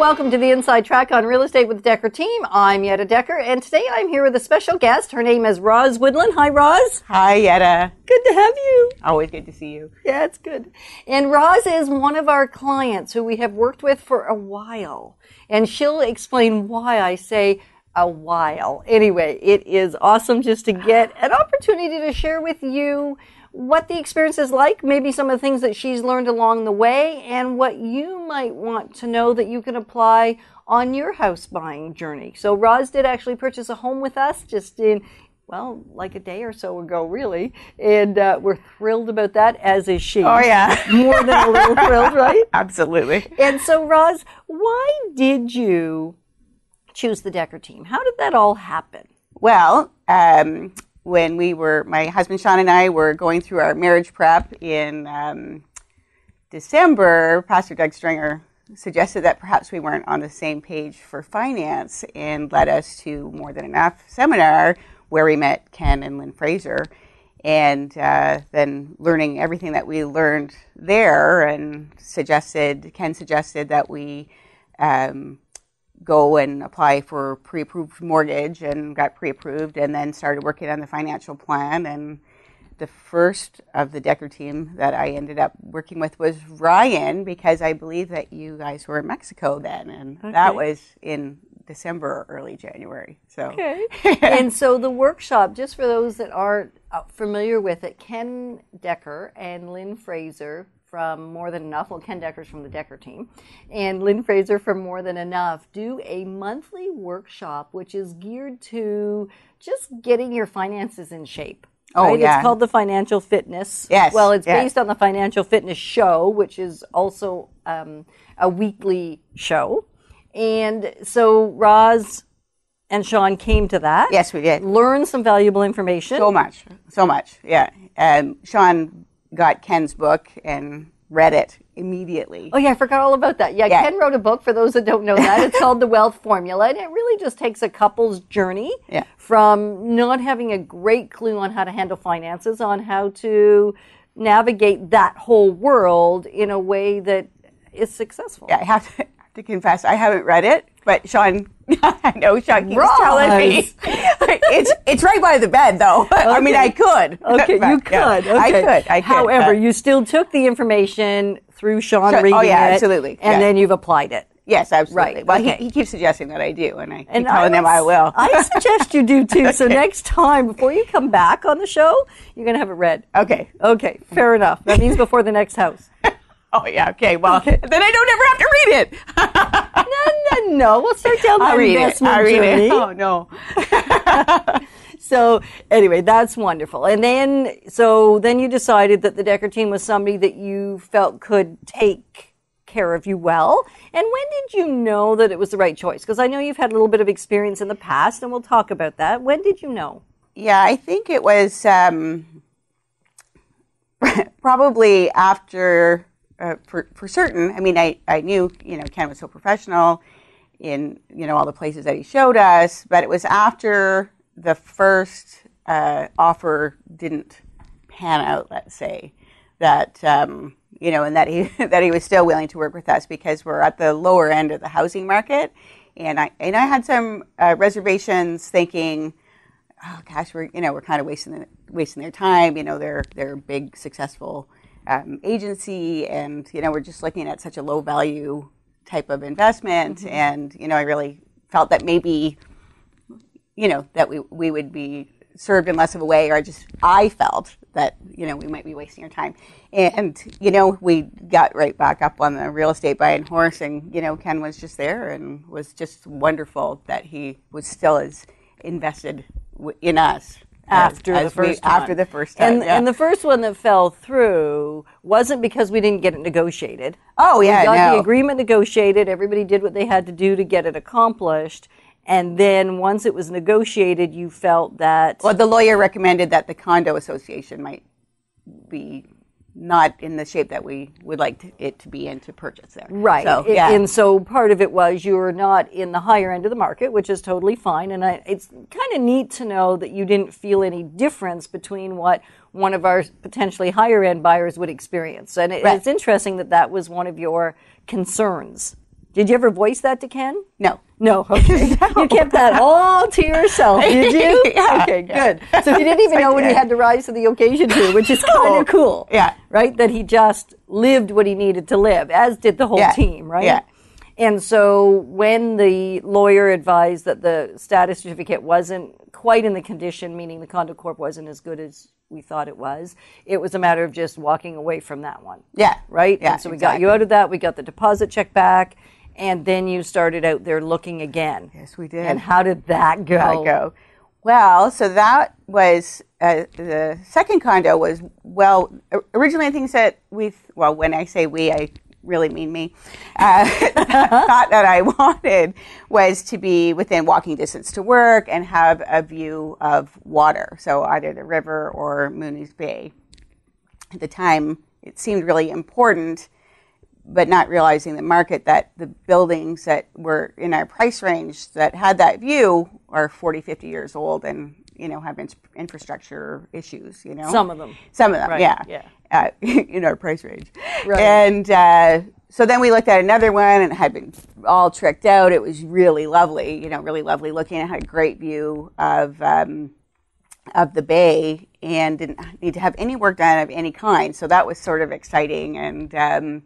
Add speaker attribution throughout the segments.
Speaker 1: welcome to the Inside Track on Real Estate with the Dekker Team. I'm Yetta Dekker, and today I'm here with a special guest. Her name is Roz Woodland. Hi, Roz.
Speaker 2: Hi, Yetta.
Speaker 1: Good to have you.
Speaker 2: Always good to see you.
Speaker 1: Yeah, it's good. And Roz is one of our clients who we have worked with for a while, and she'll explain why I say a while. Anyway, it is awesome just to get an opportunity to share with you what the experience is like, maybe some of the things that she's learned along the way, and what you might want to know that you can apply on your house buying journey. So Roz did actually purchase a home with us just in, well, like a day or so ago, really. And we're thrilled about that, as is she.
Speaker 2: Oh, yeah.
Speaker 1: More than a little thrilled, right?
Speaker 2: Absolutely.
Speaker 1: And so, Roz, why did you choose the Dekker Team? How did that all happen?
Speaker 2: Well, when my husband Sean and I were going through our marriage prep in December, Pastor Doug Stringer suggested that perhaps we weren't on the same page for finance and led us to More Than Enough seminar where we met Ken and Lynn Fraser. And then learning everything that we learned there, and Ken suggested that we go and apply for pre-approved mortgage, and got pre-approved, and then started working on the financial plan. And the first of the Dekker Team that I ended up working with was Ryan, because I believe that you guys were in Mexico then, and that was in December or early January. So.
Speaker 1: Okay. And so the workshop, just for those that aren't familiar with it, Ken Dekker and Lynn Fraser from More Than Enough, well, Ken Dekker's from the Dekker Team, and Lynn Fraser from More Than Enough do a monthly workshop which is geared to just getting your finances in shape.
Speaker 2: Oh,
Speaker 1: right?
Speaker 2: yeah.
Speaker 1: It's called the Financial Fitness.
Speaker 2: Yes.
Speaker 1: Well, it's based on the Financial Fitness Show, which is also a weekly show. And so Roz and Sean came to that.
Speaker 2: Yes, we did.
Speaker 1: Learned some valuable information.
Speaker 2: So much, yeah. Sean got Ken's book and read it immediately.
Speaker 1: Oh, yeah, I forgot all about that. Yeah, Ken wrote a book, for those that don't know that. It's called The Wealth Formula, and it really just takes a couple's journey from not having a great clue on how to handle finances, on how to navigate that whole world in a way that is successful.
Speaker 2: Yeah, I have to confess, I haven't read it, but Sean, I know Sean keeps telling me. It's right by the bed, though. Okay. I mean, I could.
Speaker 1: Okay, you could.
Speaker 2: Yeah,
Speaker 1: okay.
Speaker 2: I could.
Speaker 1: However, you still took the information through Sean reading it.
Speaker 2: Absolutely.
Speaker 1: And then you've applied it.
Speaker 2: Yes, absolutely.
Speaker 1: Right.
Speaker 2: Well, he keeps suggesting that I do, and I keep telling him I will.
Speaker 1: I suggest you do, too. So next time, before you come back on the show, you're going to have it read.
Speaker 2: Okay.
Speaker 1: Okay, fair enough. That means before the next house.
Speaker 2: Oh, yeah, okay. Well, then I don't ever have to read it.
Speaker 1: No. We'll start down that investment journey.
Speaker 2: Oh, no.
Speaker 1: So, anyway, that's wonderful. And then you decided that the Dekker Team was somebody that you felt could take care of you well. And when did you know that it was the right choice? Because I know you've had a little bit of experience in the past, and we'll talk about that. When did you know?
Speaker 2: Yeah, I think it was probably after... for certain, I mean, I knew, Ken was so professional in, all the places that he showed us, but it was after the first offer didn't pan out, let's say, that, and that he was still willing to work with us, because we're at the lower end of the housing market. And I had some reservations, thinking, oh gosh, we're kind of wasting their time. They're big, successful agency, and we're just looking at such a low value type of investment. And I really felt that maybe that we would be served in less of a way, or I felt that we might be wasting our time. And we got right back up on the real estate buying horse, and Ken was just there, and was just wonderful that he was still as invested in us after the first time.
Speaker 1: And the first one that fell through wasn't because we didn't get it negotiated.
Speaker 2: Oh, yeah,
Speaker 1: we got the agreement negotiated. Everybody did what they had to do to get it accomplished. And then once it was negotiated, you felt that...
Speaker 2: Well, the lawyer recommended that the condo association might be not in the shape that we would like it to be in to purchase there.
Speaker 1: Right.
Speaker 2: So,
Speaker 1: and so part of it was you were not in the higher end of the market, which is totally fine. And it's kind of neat to know that you didn't feel any difference between what one of our potentially higher end buyers would experience. And it's interesting that was one of your concerns. Did you ever voice that to Ken?
Speaker 2: No.
Speaker 1: No, okay. You kept that all to yourself, did you?
Speaker 2: Yeah,
Speaker 1: okay, good. So he didn't even know what he had to rise to the occasion to, which is kind of cool.
Speaker 2: Yeah.
Speaker 1: Right? That he just lived what he needed to live, as did the whole team, right?
Speaker 2: Yeah.
Speaker 1: And so when the lawyer advised that the status certificate wasn't quite in the condition, meaning the condo corp wasn't as good as we thought it was a matter of just walking away from that one.
Speaker 2: Yeah.
Speaker 1: Right?
Speaker 2: Yeah,
Speaker 1: And so we got you out of that, we got the deposit check back, and then you started out there looking again.
Speaker 2: Yes, we did.
Speaker 1: And how did that go?
Speaker 2: Well, so that was, the second condo was, originally things that when I say we, I really mean me, thought that I wanted was to be within walking distance to work and have a view of water. So either the river or Mooney's Bay. At the time, it seemed really important, but not realizing the market that the buildings that were in our price range that had that view are 40, 50 years old and, have infrastructure issues,
Speaker 1: Some of them.
Speaker 2: Right.
Speaker 1: Yeah.
Speaker 2: In our price range.
Speaker 1: Right.
Speaker 2: And so then we looked at another one and it had been all tricked out. It was really lovely, really lovely looking. It had a great view of the bay and didn't need to have any work done of any kind. So that was sort of exciting. And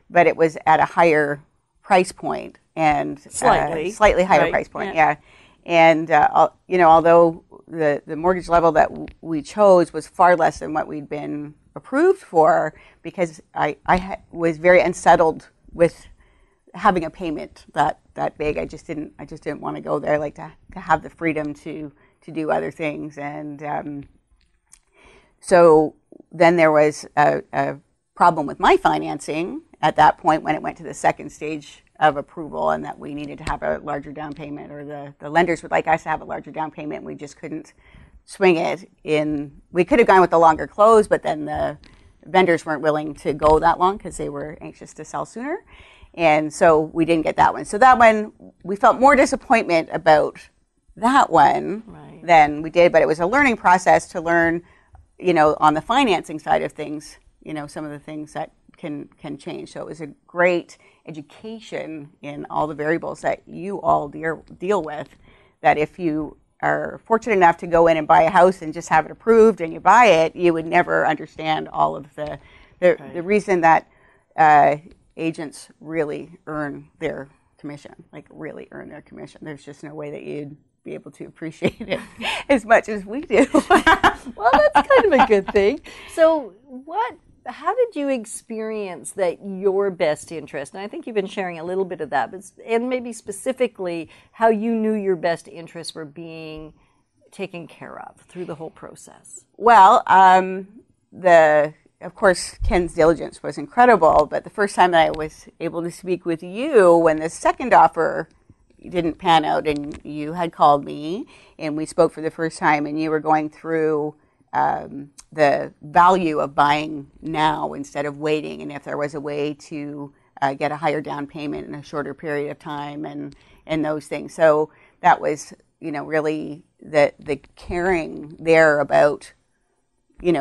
Speaker 2: but it was at a higher price point and slightly higher price point. Yeah. And, although the mortgage level that we chose was far less than what we'd been approved for, because I was very unsettled with having a payment that big. I just didn't want to go there. I like to have the freedom to do other things. And so then there was a problem with my financing at that point when it went to the second stage of approval, and that we needed to have a larger down payment, or the lenders would like us to have a larger down payment. We just couldn't swing it in. We could have gone with the longer close, but then the vendors weren't willing to go that long because they were anxious to sell sooner. And so we didn't get that one. So that one, we felt more disappointment about that one than we did, but it was a learning process to learn, on the financing side of things, some of the things that can change. So it was a great education in all the variables that you all deal with, that if you are fortunate enough to go in and buy a house and just have it approved and you buy it, you would never understand all of the reason that agents really earn their commission, There's just no way that you'd be able to appreciate it as much as we do.
Speaker 1: Well, that's kind of a good thing. So how did you experience that your best interest, and I think you've been sharing a little bit of that, and maybe specifically how you knew your best interests were being taken care of through the whole process? Well,
Speaker 2: of course, Ken's diligence was incredible, but the first time that I was able to speak with you when the second offer didn't pan out, and you had called me and we spoke for the first time, and you were going through the value of buying now instead of waiting, and if there was a way to get a higher down payment in a shorter period of time, and those things. So that was, really the caring there about,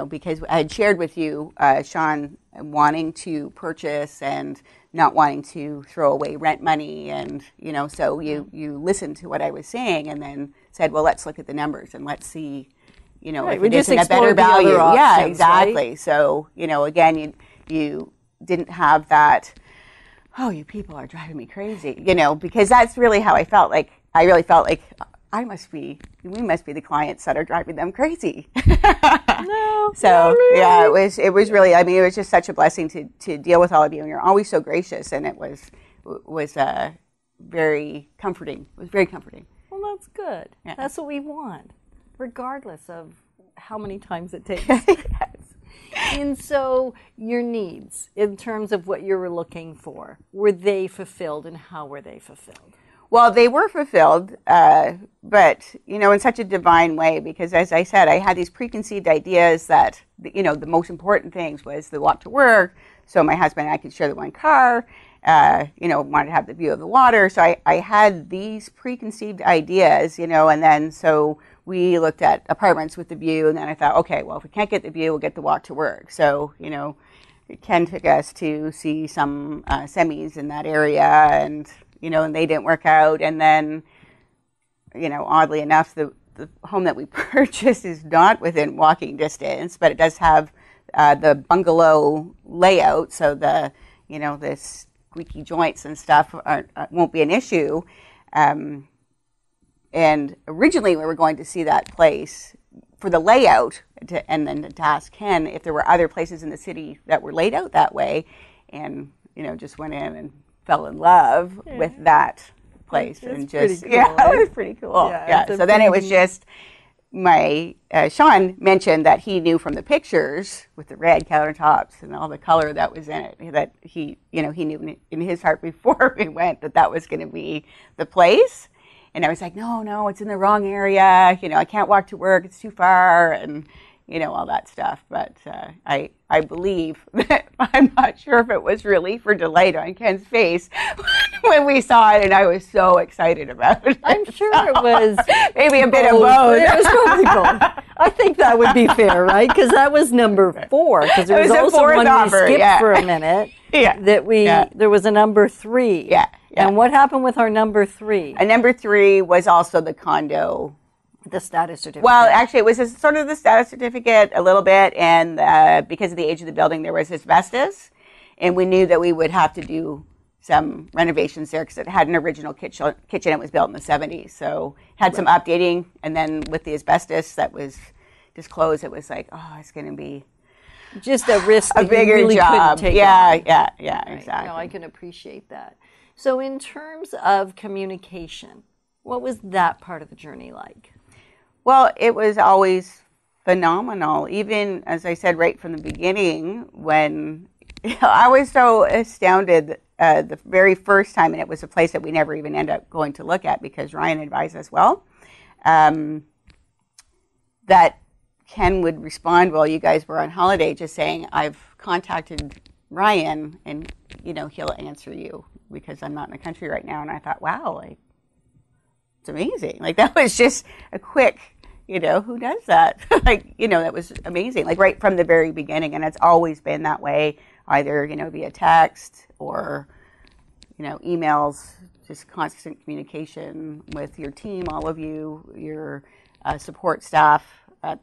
Speaker 2: because I had shared with you, Sean, wanting to purchase and not wanting to throw away rent money, and so you listened to what I was saying and then said, well, let's look at the numbers and let's see, if it isn't a better value. Yeah, exactly. Right? So, again, you didn't have that, oh, you people are driving me crazy, because that's really how I felt. Like, I really felt like we must be the clients that are driving them crazy.
Speaker 1: No.
Speaker 2: So,
Speaker 1: really.
Speaker 2: Yeah, it was really, it was just such a blessing to deal with all of you, and you're always so gracious, and it was very comforting. It was very comforting.
Speaker 1: Well, that's good. Yeah. That's what we want, regardless of how many times it takes.
Speaker 2: Yes.
Speaker 1: And so your needs, in terms of what you were looking for, were they fulfilled, and how were they fulfilled?
Speaker 2: Well, they were fulfilled, but, in such a divine way, because as I said, I had these preconceived ideas that, the most important things was the walk to work, so my husband and I could share the one car, wanted to have the view of the water. So I had these preconceived ideas, and then so we looked at apartments with the view, and then I thought, okay, well, if we can't get the view, we'll get the walk to work. So, Ken took us to see some semis in that area, and and they didn't work out. And then, oddly enough, the home that we purchased is not within walking distance, but it does have the bungalow layout, so the squeaky joints and stuff won't be an issue. And originally we were going to see that place for the layout, and then to ask Ken if there were other places in the city that were laid out that way, and just went in and fell in love with that place. And just
Speaker 1: cool,
Speaker 2: it was pretty cool. So then it was just my Sean mentioned that he knew from the pictures with the red countertops and all the color that was in it, that he knew in his heart before we went that was going to be the place. And I was like, no, it's in the wrong area. I can't walk to work. It's too far, and all that stuff. But I believe that I'm not sure if it was relief or delight on Ken's face when we saw it, and I was so excited about it.
Speaker 1: I'm sure it was
Speaker 2: maybe a bit of both.
Speaker 1: It was probably both. I think that would be fair, right? Because that was number 4. Because there was also one offer, we skipped for a minute. There was a number 3.
Speaker 2: Yeah.
Speaker 1: And what happened with our number 3?
Speaker 2: And number 3 was also the condo.
Speaker 1: The status certificate.
Speaker 2: Well, actually, it was sort of the status certificate a little bit, and because of the age of the building, there was asbestos, and we knew that we would have to do some renovations there because it had an original kitchen. It was built in the 70s, so had some updating, and then with the asbestos that was disclosed, it was like, it's going to be
Speaker 1: just a risk,
Speaker 2: a bigger
Speaker 1: really
Speaker 2: job.
Speaker 1: Take
Speaker 2: Yeah,
Speaker 1: right.
Speaker 2: Exactly.
Speaker 1: No, I can appreciate that. So in terms of communication, what was that part of the journey like?
Speaker 2: Well, it was always phenomenal. Even, as I said right from the beginning, when I was so astounded the very first time, and it was a place that we never even ended up going to look at because Ryan advised us that Ken would respond while you guys were on holiday just saying, I've contacted Ryan, and he'll answer you because I'm not in the country right now. And I thought, wow, it's amazing. That was just a quick, who does that? That was amazing. Right from the very beginning. And it's always been that way, either, via text or, emails, just constant communication with your team, all of you, your support staff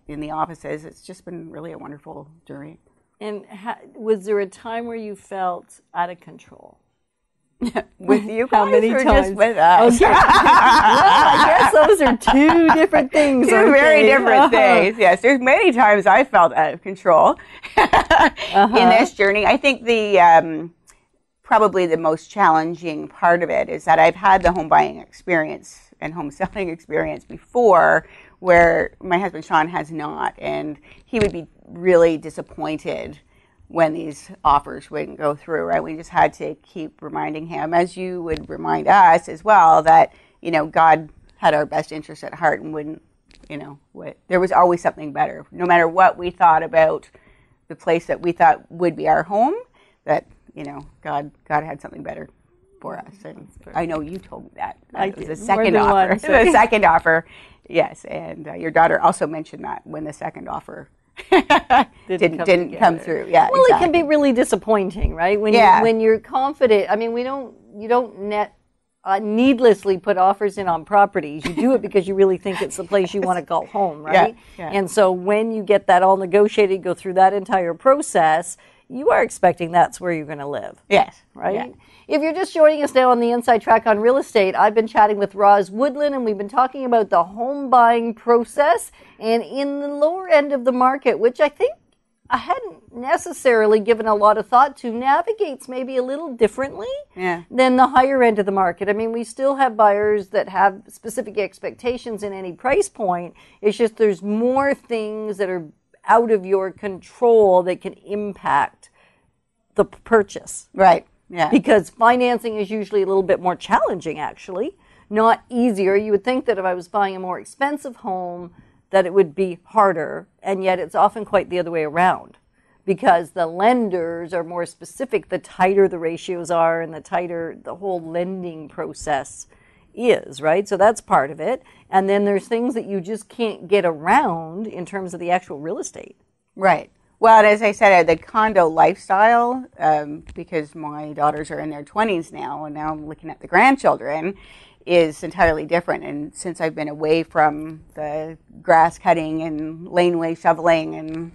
Speaker 2: in the offices. It's just been really a wonderful journey.
Speaker 1: And was there a time where you felt out of control?
Speaker 2: With you guys?
Speaker 1: How many
Speaker 2: or
Speaker 1: times?
Speaker 2: Just with us?
Speaker 1: Okay. Well, I guess those are 2 different things.
Speaker 2: Two very different things. Yes, there's many times I felt out of control in this journey. I think the probably the most challenging part of it is that I've had the home buying experience and home selling experience before, where my husband Sean has not, and he would be really disappointed when these offers wouldn't go through, right? We just had to keep reminding him, as you would remind us as well, that, God had our best interest at heart and wouldn't, there was always something better. No matter what we thought about the place that we thought would be our home, that, God had something better for us. And I know you told me that. It was the second offer. The second offer, yes. And your daughter also mentioned that when the second offer didn't come through. Yeah.
Speaker 1: Well,
Speaker 2: exactly.
Speaker 1: It can be really disappointing, right? When you're confident. I mean, you don't needlessly put offers in on properties. You do it because you really think it's the place you want to call home, right?
Speaker 2: Yeah.
Speaker 1: And so when you get that all negotiated, go through that entire process, you are expecting that's where you're going to live.
Speaker 2: Yes.
Speaker 1: Right?
Speaker 2: Yeah.
Speaker 1: If you're just joining us now on the Inside Track on Real Estate, I've been chatting with Roz Woodland, and we've been talking about the home buying process and in the lower end of the market, which I think I hadn't necessarily given a lot of thought to, navigates maybe a little differently than the higher end of the market. I mean, we still have buyers that have specific expectations in any price point. It's just there's more things that are out of your control that can impact the purchase.
Speaker 2: Right. Yeah.
Speaker 1: Because financing is usually a little bit more challenging, actually, not easier. You would think that if I was buying a more expensive home, that it would be harder, and yet it's often quite the other way around, because the lenders are more specific the tighter the ratios are and the tighter the whole lending process is, right? So that's part of it. And then there's things that you just can't get around in terms of the actual real estate.
Speaker 2: Right. Well, as I said, the condo lifestyle, because my daughters are in their 20s now, and now I'm looking at the grandchildren, is entirely different. And since I've been away from the grass cutting and laneway shoveling, and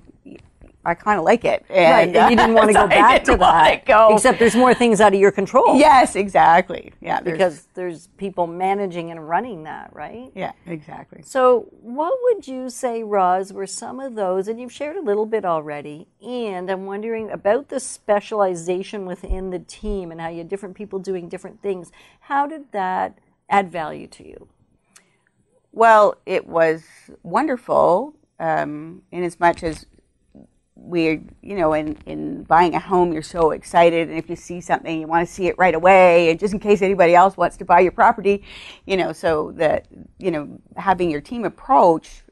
Speaker 2: I kind of like it. And,
Speaker 1: right, and you didn't want to go back to that. Except there's more things out of your control.
Speaker 2: Yes, exactly. Yeah,
Speaker 1: because there's people managing and running that, right?
Speaker 2: Yeah, exactly.
Speaker 1: So what would you say, Roz, were some of those, and you've shared a little bit already, and I'm wondering about the specialization within the team and how you had different people doing different things. How did that add value to you?
Speaker 2: Well, it was wonderful in as much as we, in buying a home, you're so excited, and if you see something, you want to see it right away, and just in case anybody else wants to buy your property, so that, having your team approach,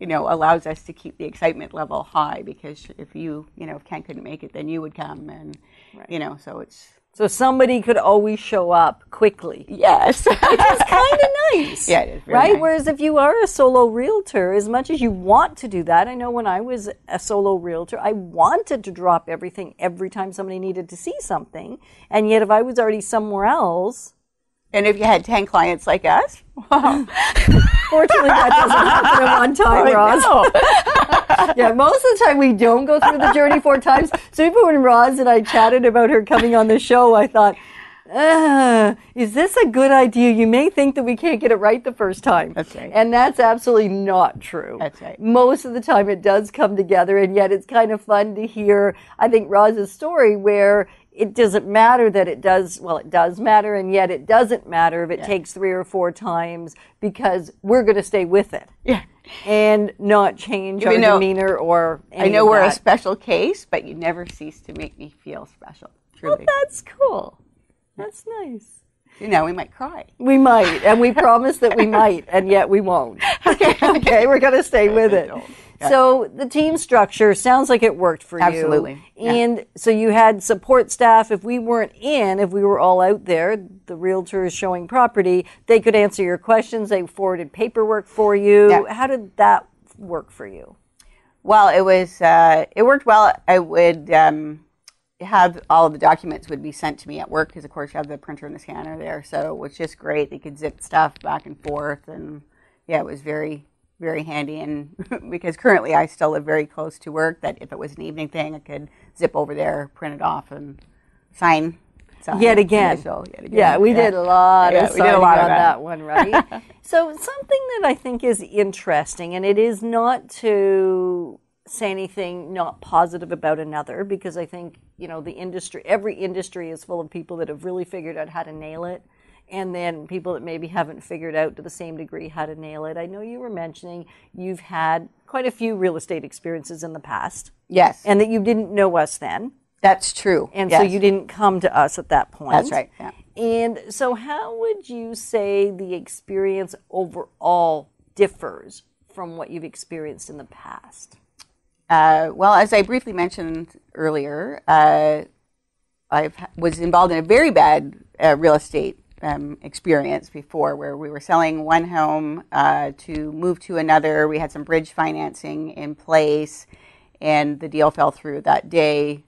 Speaker 2: allows us to keep the excitement level high, because if if Ken couldn't make it, then you would come, and,
Speaker 1: right.
Speaker 2: So it's...
Speaker 1: So somebody could always show up quickly.
Speaker 2: Yes.
Speaker 1: Which is kind of nice.
Speaker 2: Yeah, it is.
Speaker 1: Right?
Speaker 2: Nice.
Speaker 1: Whereas if you are a solo realtor, as much as you want to do that, I know when I was a solo realtor, I wanted to drop everything every time somebody needed to see something. And yet if I was already somewhere else...
Speaker 2: And if you had 10 clients like us, wow.
Speaker 1: Fortunately, that doesn't happen at one time, Roz. Yeah, most of the time we don't go through the journey 4 times. So even when Roz and I chatted about her coming on the show, I thought, is this a good idea? You may think that we can't get it right the first time.
Speaker 2: That's right.
Speaker 1: And that's absolutely not true.
Speaker 2: That's right.
Speaker 1: Most of the time it does come together, and yet it's kind of fun to hear, I think, Roz's story where it doesn't matter that it does matter, and yet it doesn't matter if it takes 3 or 4 times, because we're going to stay with it.
Speaker 2: Yeah.
Speaker 1: And not change our demeanor or any
Speaker 2: I know
Speaker 1: of
Speaker 2: we're
Speaker 1: that.
Speaker 2: a special case, but you never cease to make me feel special. Truly.
Speaker 1: Well, that's cool. That's nice.
Speaker 2: We might cry.
Speaker 1: We might, and we promise that we might, and yet we won't. Okay, we're going to stay with it. Yeah. So the team structure sounds like it worked for you.
Speaker 2: Absolutely. Yeah.
Speaker 1: And so you had support staff. If we were all out there, the realtors showing property, they could answer your questions. They forwarded paperwork for you.
Speaker 2: Yeah.
Speaker 1: How did that work for you?
Speaker 2: Well, it worked well. I would have all of the documents would be sent to me at work, because of course you have the printer and the scanner there. So it was just great. They could zip stuff back and forth, and it was very, very handy. And because currently I still live very close to work, that if it was an evening thing, I could zip over there, print it off, and sign.
Speaker 1: Yet again. Yeah, we did a lot of signing on that one, right? So something that I think is interesting, and it is not to say anything not positive about another, because I think, every industry is full of people that have really figured out how to nail it, and then people that maybe haven't figured out to the same degree how to nail it. I know you were mentioning you've had quite a few real estate experiences in the past.
Speaker 2: Yes.
Speaker 1: And that you didn't know us then.
Speaker 2: That's true.
Speaker 1: And so you didn't come to us at that point.
Speaker 2: That's right, yeah.
Speaker 1: And so how would you say the experience overall differs from what you've experienced in the past?
Speaker 2: Well, as I briefly mentioned earlier, I was involved in a very bad real estate experience before, where we were selling one home to move to another. We had some bridge financing in place, and the deal fell through that day,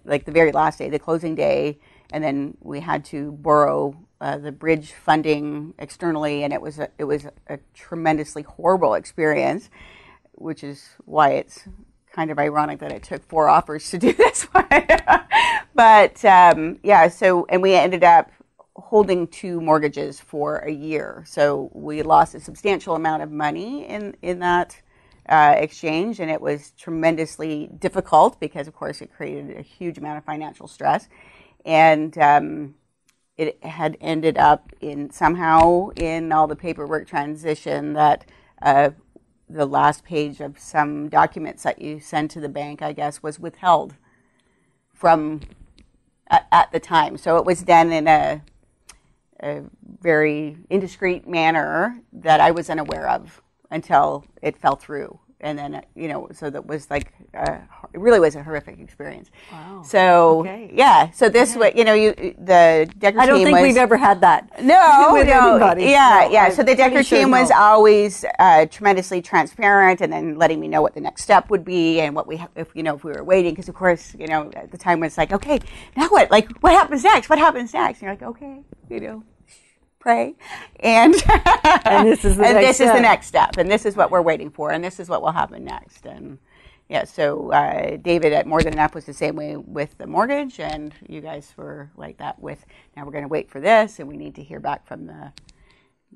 Speaker 2: like the very last day, the closing day, and then we had to borrow the bridge funding externally, and it was a tremendously horrible experience, which is why it's kind of ironic that it took 4 offers to do this one. But and we ended up holding 2 mortgages for a year. So we lost a substantial amount of money in that exchange, and it was tremendously difficult because, of course, it created a huge amount of financial stress. And it had ended up somehow in all the paperwork transition that the last page of some documents that you send to the bank, I guess, was withheld from at the time. So it was done in a very indiscreet manner that I was unaware of until it fell through. And then, so that was like, it really was a horrific experience.
Speaker 1: Wow.
Speaker 2: So yeah, so this way, the Dekker team.
Speaker 1: I don't think we've ever had that.
Speaker 2: No,
Speaker 1: with
Speaker 2: no,
Speaker 1: anybody.
Speaker 2: yeah. So the Dekker team was
Speaker 1: no.
Speaker 2: always tremendously transparent, and then letting me know what the next step would be and what if we were waiting, because of course, at the time it's like, okay, now what? Like, what happens next? What happens next? And you're like, okay, pray, and
Speaker 1: this is
Speaker 2: the next step, and this is what we're waiting for, and this is what will happen next, and yeah. So David at More Than Enough was the same way with the mortgage, and you guys were like that with, now we're going to wait for this, and we need to hear back from the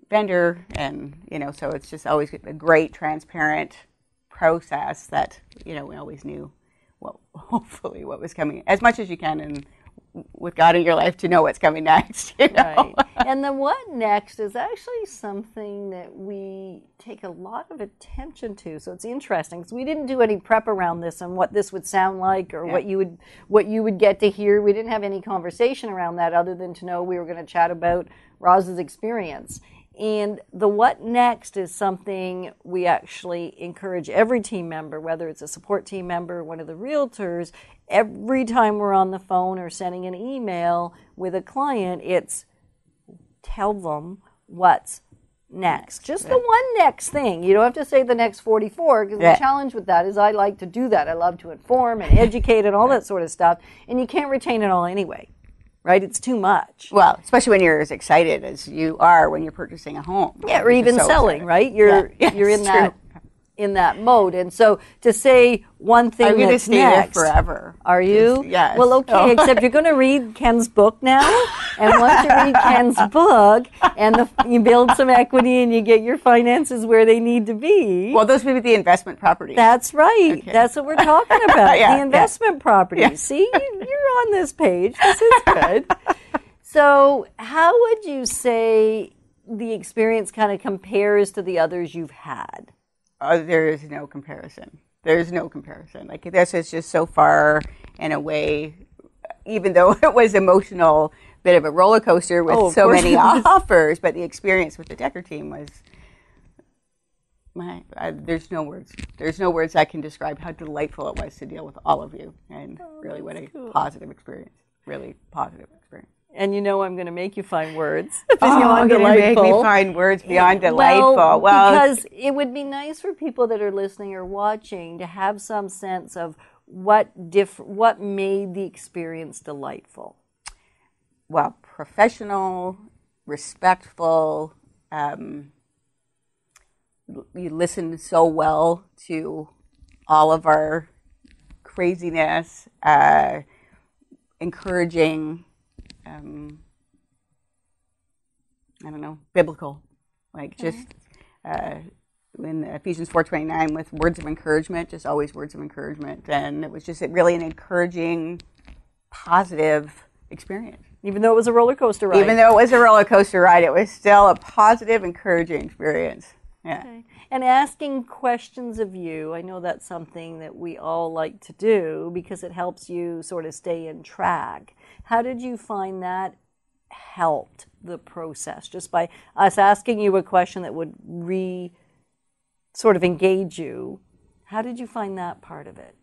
Speaker 2: vendor, and so it's just always a great transparent process that we always knew hopefully what was coming, as much as you can, and with God in your life to know what's coming next.
Speaker 1: Right. And the what next is actually something that we take a lot of attention to. So it's interesting because we didn't do any prep around this and what this would sound like, or what you would get to hear. We didn't have any conversation around that other than to know we were going to chat about Roz's experience. And the what next is something we actually encourage every team member, whether it's a support team member, one of the realtors, every time we're on the phone or sending an email with a client, it's tell them what's next. Just the one next thing. You don't have to say the next 44, because the challenge with that is I like to do that. I love to inform and educate and all that sort of stuff, and you can't retain it all anyway. Right? It's too much.
Speaker 2: Well, especially when you're as excited as you are when you're purchasing a home.
Speaker 1: Yeah, or even selling, right? You're in that mode. And so to say one thing
Speaker 2: I'm
Speaker 1: that's
Speaker 2: stay
Speaker 1: next.
Speaker 2: There forever.
Speaker 1: Are you?
Speaker 2: Yes.
Speaker 1: Well, okay, except you're going to read Ken's book now. And once you read Ken's book and you build some equity and you get your finances where they need to be.
Speaker 2: Well, those would be the investment properties.
Speaker 1: That's right. Okay. That's what we're talking about. The investment properties.
Speaker 2: Yeah.
Speaker 1: See, you're on this page. This is good. So how would you say the experience kind of compares to the others you've had?
Speaker 2: There is no comparison. There's no comparison. Like, this is just so far in a way, even though it was emotional, bit of a roller coaster with so many offers, but the experience with the Dekker team was, there's no words. There's no words I can describe how delightful it was to deal with all of you, and really what a positive experience. Really positive experience.
Speaker 1: And I'm going to make you find words.
Speaker 2: Beyond delightful. Make me find words beyond delightful. Well,
Speaker 1: because it would be nice for people that are listening or watching to have some sense of what made the experience delightful.
Speaker 2: Well, professional, respectful. You listened so well to all of our craziness, encouraging. I don't know, biblical, like just in Ephesians 4:29 with words of encouragement, just always words of encouragement, and it was just really an encouraging, positive experience.
Speaker 1: Even though it was a roller coaster ride.
Speaker 2: It was still a positive, encouraging experience. Yeah.
Speaker 1: Okay. And asking questions of you, I know that's something that we all like to do because it helps you sort of stay in track. How did you find that helped the process? Just by us asking you a question that would sort of engage you. How did you find that part of it?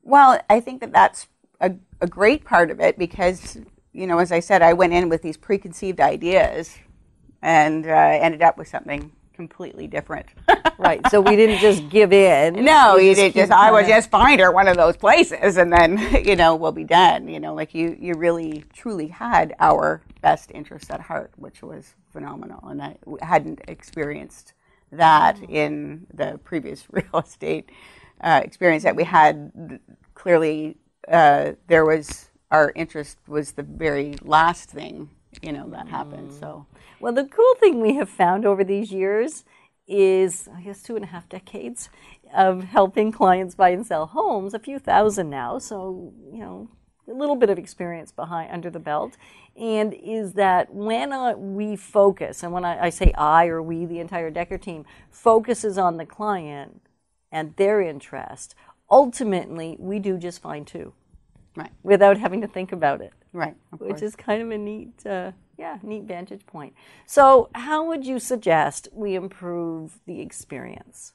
Speaker 2: Well, I think that's a great part of it because, as I said, I went in with these preconceived ideas and ended up with something completely different.
Speaker 1: Right. So we didn't just give in.
Speaker 2: No, you didn't just, I would just find her one of those places and then, we'll be done. Like you really, truly had our best interests at heart, which was phenomenal. And I hadn't experienced that in the previous real estate experience that we had. Clearly, our interest was the very last thing, that happened. So.
Speaker 1: Well, the cool thing we have found over these years is, I guess, 2.5 decades of helping clients buy and sell homes, a few thousand now, so, a little bit of experience under the belt, and is that when we focus, and when I say I or we, the entire Dekker team, focuses on the client and their interest, ultimately, we do just fine too.
Speaker 2: Right.
Speaker 1: Without having to think about it.
Speaker 2: Right.
Speaker 1: Which is kind of a neat vantage point. So how would you suggest we improve the experience?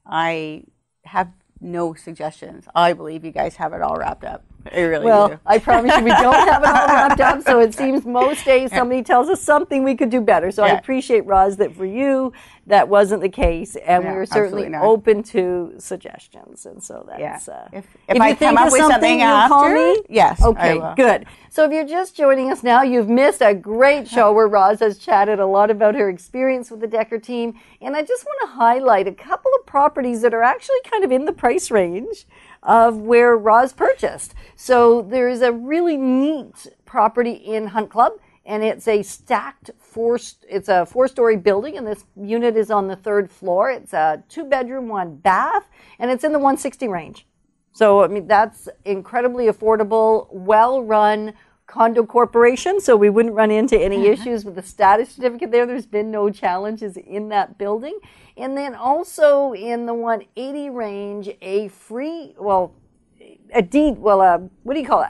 Speaker 2: I have no suggestions. I believe you guys have it all wrapped up. I really do.
Speaker 1: Well, I promise you we don't have it all wrapped up, so it seems most days somebody tells us something we could do better. So I appreciate, Roz, that for you, that wasn't the case, and we were certainly open to suggestions. And so that's...
Speaker 2: If I come up with something after,
Speaker 1: call me?
Speaker 2: Yes,
Speaker 1: okay, good. So if you're just joining us now, you've missed a great show where Roz has chatted a lot about her experience with the Dekker team, and I just want to highlight a couple of properties that are actually kind of in the price range of where Roz purchased. So there's a really neat property in Hunt Club, and it's a stacked four-story building, and this unit is on the 3rd floor. It's a 2-bedroom, 1 bath, and it's in the 160 range. So, I mean, that's incredibly affordable, well-run condo corporation, so we wouldn't run into any issues with the status certificate there. There's been no challenges in that building. And then also in the 180 range, a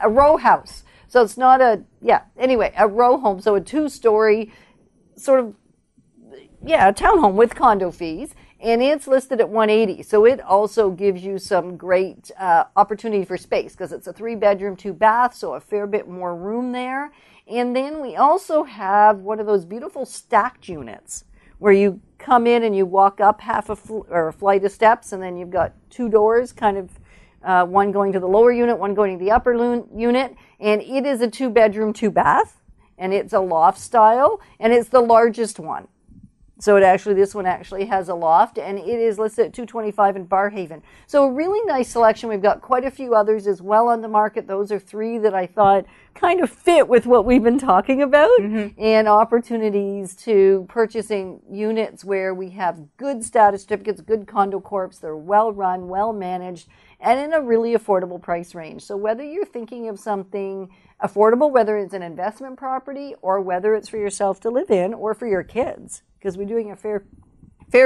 Speaker 1: row house. So it's not a row home. So a 2-story a townhome with condo fees. And it's listed at 180. So it also gives you some great opportunity for space because it's a 3-bedroom, 2 bath, so a fair bit more room there. And then we also have one of those beautiful stacked units where you come in and you walk up a flight of steps, and then you've got 2 doors, kind of one going to the lower unit, one going to the upper unit. And it is a 2-bedroom, 2 bath, and it's a loft style, and it's the largest one. So this one actually has a loft, and it is listed at $225 in Barhaven. So a really nice selection. We've got quite a few others as well on the market. Those are 3 that I thought kind of fit with what we've been talking about, and opportunities to purchasing units where we have good status certificates, good condo corps. They're well run, well managed, and in a really affordable price range. So whether you're thinking of something affordable, whether it's an investment property or whether it's for yourself to live in or for your kids, because we're doing a fair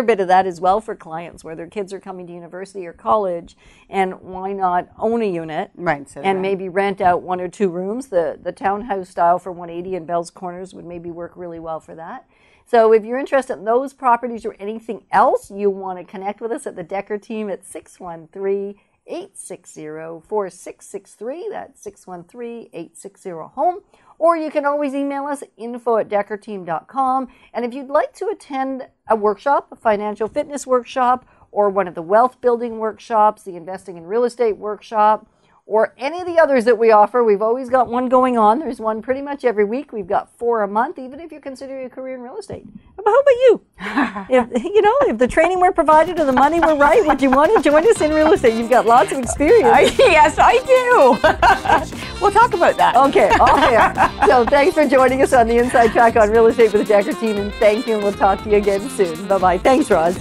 Speaker 1: bit of that as well for clients where their kids are coming to university or college, and why not own a unit and maybe rent out 1 or 2 rooms. The townhouse style for 180 in Bell's Corners would maybe work really well for that. So if you're interested in those properties or anything else, you want to connect with us at the Dekker team at 613-860-4663. That's 613-860-HOME. Or you can always email us, info@dekkerteam.com. And if you'd like to attend a workshop, a financial fitness workshop, or one of the wealth building workshops, the investing in real estate workshop, or any of the others that we offer, we've always got one going on. There's one pretty much every week. We've got 4 a month, even if you're considering a career in real estate. But how about you? If the training were provided and the money were right, would you want to join us in real estate? You've got lots of experience.
Speaker 2: Yes, I do. We'll talk about that.
Speaker 1: Okay. So thanks for joining us on the Inside Track on Real Estate with the Dekker team, and thank you, and we'll talk to you again soon. Bye-bye. Thanks, Roz.